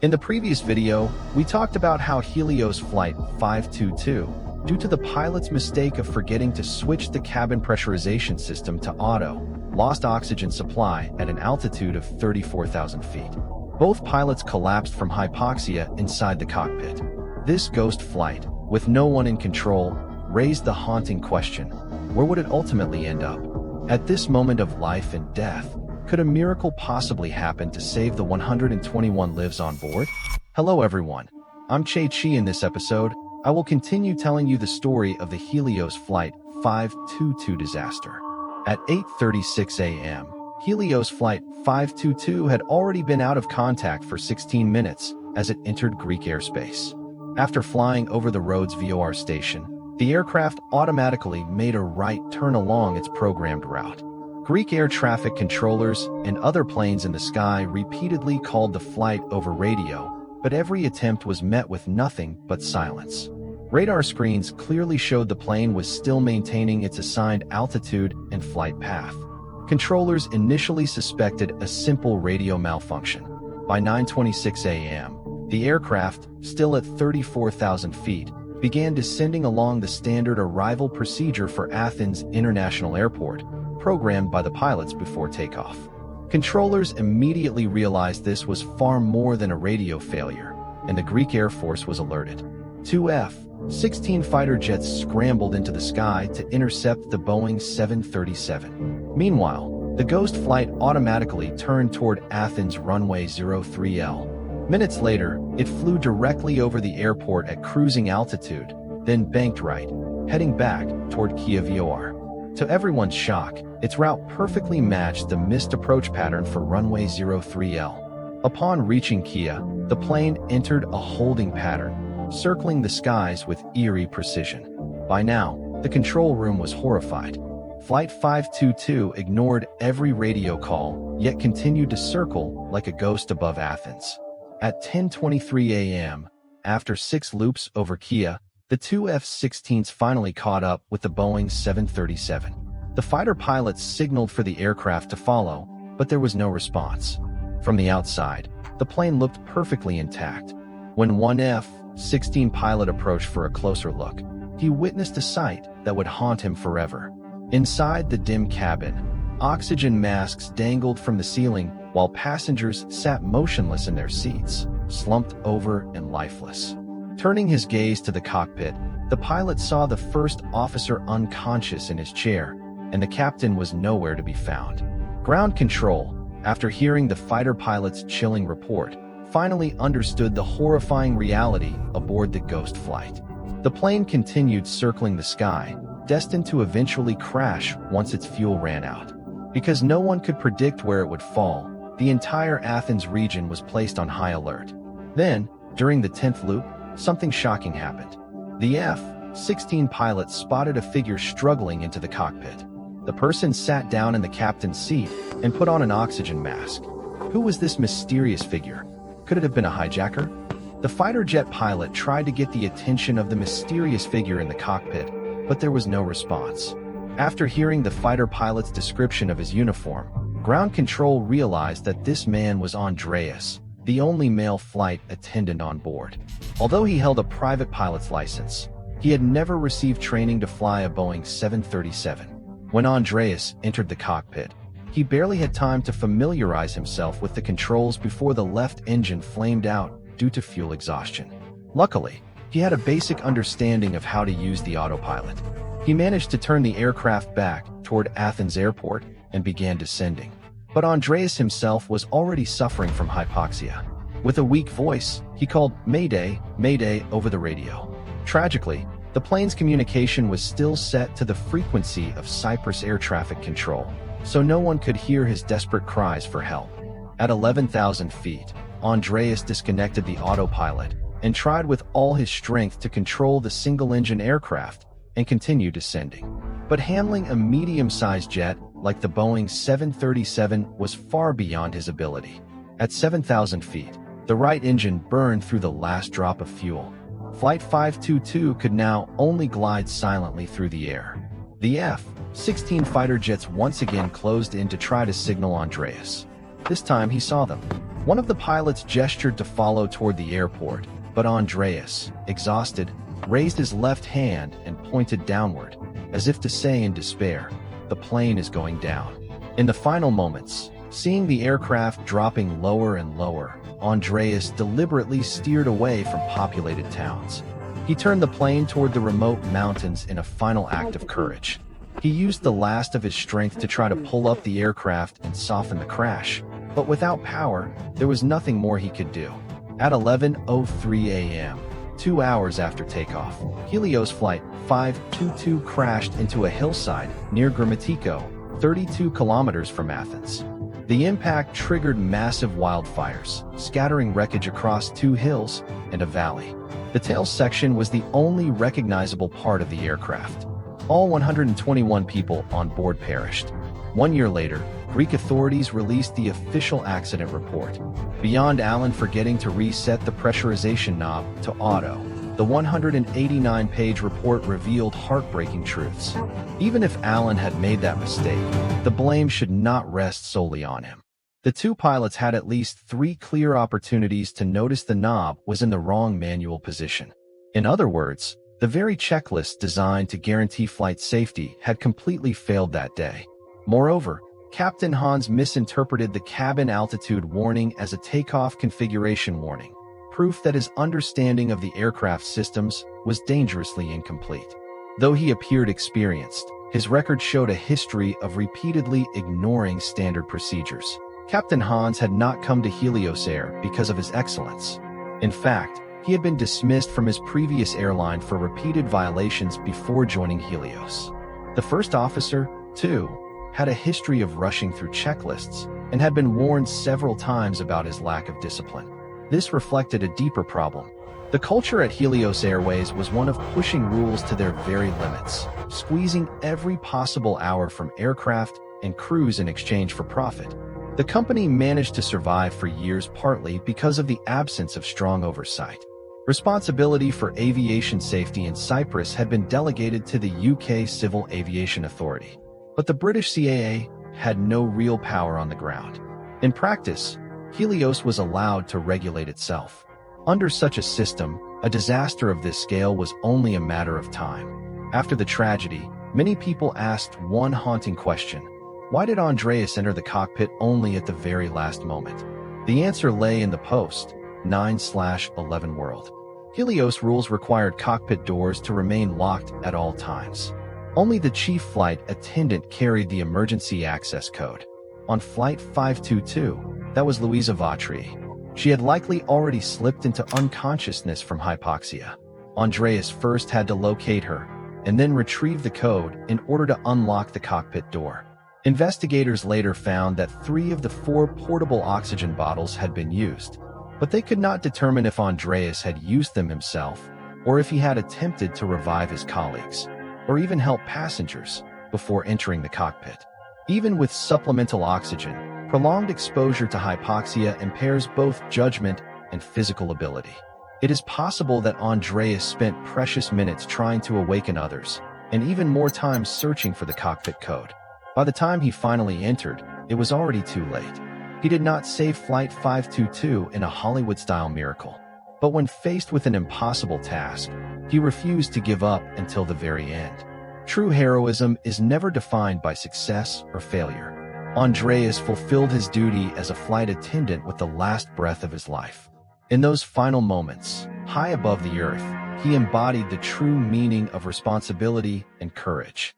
In the previous video, we talked about how Helios Flight 522, due to the pilot's mistake of forgetting to switch the cabin pressurization system to auto, lost oxygen supply at an altitude of 34,000 feet. Both pilots collapsed from hypoxia inside the cockpit. This ghost flight, with no one in control, raised the haunting question: where would it ultimately end up? At this moment of life and death, could a miracle possibly happen to save the 121 lives on board? Hello everyone, I'm Chi. In this episode, I will continue telling you the story of the Helios Flight 522 disaster. At 8:36 a.m., Helios Flight 522 had already been out of contact for 16 minutes as it entered Greek airspace. After flying over the Rhodes VOR station, the aircraft automatically made a right turn along its programmed route. Greek air traffic controllers and other planes in the sky repeatedly called the flight over radio, but every attempt was met with nothing but silence. Radar screens clearly showed the plane was still maintaining its assigned altitude and flight path. Controllers initially suspected a simple radio malfunction. By 9:26 a.m., the aircraft, still at 34,000 feet, began descending along the standard arrival procedure for Athens International Airport, programmed by the pilots before takeoff. Controllers immediately realized this was far more than a radio failure, and the Greek Air Force was alerted. Two F-16 fighter jets scrambled into the sky to intercept the Boeing 737. Meanwhile, the ghost flight automatically turned toward Athens runway 03L. Minutes later, it flew directly over the airport at cruising altitude, then banked right, heading back toward Kia VOR. To everyone's shock, its route perfectly matched the missed approach pattern for runway 03L. Upon reaching Kia, the plane entered a holding pattern, circling the skies with eerie precision. By now, the control room was horrified. Flight 522 ignored every radio call, yet continued to circle like a ghost above Athens. At 10:23 a.m., after 6 loops over Kia, the two F-16s finally caught up with the Boeing 737. The fighter pilots signaled for the aircraft to follow, but there was no response. From the outside, the plane looked perfectly intact. When one F-16 pilot approached for a closer look, he witnessed a sight that would haunt him forever. Inside the dim cabin, oxygen masks dangled from the ceiling while passengers sat motionless in their seats, slumped over and lifeless. Turning his gaze to the cockpit, the pilot saw the first officer unconscious in his chair, and the captain was nowhere to be found. Ground control, after hearing the fighter pilot's chilling report, finally understood the horrifying reality aboard the ghost flight. The plane continued circling the sky, destined to eventually crash once its fuel ran out. Because no one could predict where it would fall, the entire Athens region was placed on high alert. Then, during the 10th loop, something shocking happened. The F-16 pilot spotted a figure struggling into the cockpit. The person sat down in the captain's seat and put on an oxygen mask. Who was this mysterious figure? Could it have been a hijacker? The fighter jet pilot tried to get the attention of the mysterious figure in the cockpit, but there was no response. After hearing the fighter pilot's description of his uniform, ground control realized that this man was Andreas, the only male flight attendant on board. Although he held a private pilot's license, he had never received training to fly a Boeing 737. When Andreas entered the cockpit, he barely had time to familiarize himself with the controls before the left engine flamed out due to fuel exhaustion. Luckily, he had a basic understanding of how to use the autopilot. He managed to turn the aircraft back toward Athens airport and began descending. But Andreas himself was already suffering from hypoxia. With a weak voice, he called "Mayday, Mayday" over the radio. Tragically, the plane's communication was still set to the frequency of Cyprus air traffic control, so no one could hear his desperate cries for help. At 11,000 feet, Andreas disconnected the autopilot and tried with all his strength to control the single-engine aircraft and continue descending. But handling a medium-sized jet like the Boeing 737 was far beyond his ability. At 7,000 feet, the right engine burned through the last drop of fuel. Flight 522 could now only glide silently through the air. The F-16 fighter jets once again closed in to try to signal Andreas. This time he saw them. One of the pilots gestured to follow toward the airport, but Andreas, exhausted, raised his left hand and pointed downward, as if to say in despair, "The plane is going down." In the final moments, seeing the aircraft dropping lower and lower, Andreas deliberately steered away from populated towns. He turned the plane toward the remote mountains in a final act of courage. He used the last of his strength to try to pull up the aircraft and soften the crash, but without power, there was nothing more he could do. At 11:03 a.m., 2 hours after takeoff, Helios Flight 522 crashed into a hillside near Gramatiko, 32 kilometers from Athens. The impact triggered massive wildfires, scattering wreckage across 2 hills and a valley. The tail section was the only recognizable part of the aircraft. All 121 people on board perished. 1 year later, Greek authorities released the official accident report. Beyond Alan forgetting to reset the pressurization knob to auto, the 189-page report revealed heartbreaking truths. Even if Alan had made that mistake, the blame should not rest solely on him. The 2 pilots had at least 3 clear opportunities to notice the knob was in the wrong manual position. In other words, the very checklist designed to guarantee flight safety had completely failed that day. Moreover, Captain Hans misinterpreted the cabin altitude warning as a takeoff configuration warning, proof that his understanding of the aircraft systems was dangerously incomplete. Though he appeared experienced, his record showed a history of repeatedly ignoring standard procedures. Captain Hans had not come to Helios Air because of his excellence. In fact, he had been dismissed from his previous airline for repeated violations before joining Helios. The first officer, too, had a history of rushing through checklists and had been warned several times about his lack of discipline. This reflected a deeper problem. The culture at Helios Airways was one of pushing rules to their very limits, squeezing every possible hour from aircraft and crews in exchange for profit. The company managed to survive for years partly because of the absence of strong oversight. Responsibility for aviation safety in Cyprus had been delegated to the UK Civil Aviation Authority, but the British CAA had no real power on the ground. In practice, Helios was allowed to regulate itself. Under such a system, a disaster of this scale was only a matter of time. After the tragedy, many people asked one haunting question: why did Andreas enter the cockpit only at the very last moment? The answer lay in the post 9/11 world. Helios rules required cockpit doors to remain locked at all times. Only the chief flight attendant carried the emergency access code. On Flight 522, that was Louisa Vatri. She had likely already slipped into unconsciousness from hypoxia. Andreas first had to locate her, and then retrieve the code in order to unlock the cockpit door. Investigators later found that 3 of the 4 portable oxygen bottles had been used, but they could not determine if Andreas had used them himself, or if he had attempted to revive his colleagues, or even help passengers before entering the cockpit. Even with supplemental oxygen, prolonged exposure to hypoxia impairs both judgment and physical ability. It is possible that Andreas spent precious minutes trying to awaken others, and even more time searching for the cockpit code. By the time he finally entered, it was already too late. He did not save Flight 522 in a Hollywood-style miracle, but when faced with an impossible task, he refused to give up until the very end. True heroism is never defined by success or failure. Andreas fulfilled his duty as a flight attendant with the last breath of his life. In those final moments, high above the earth, he embodied the true meaning of responsibility and courage.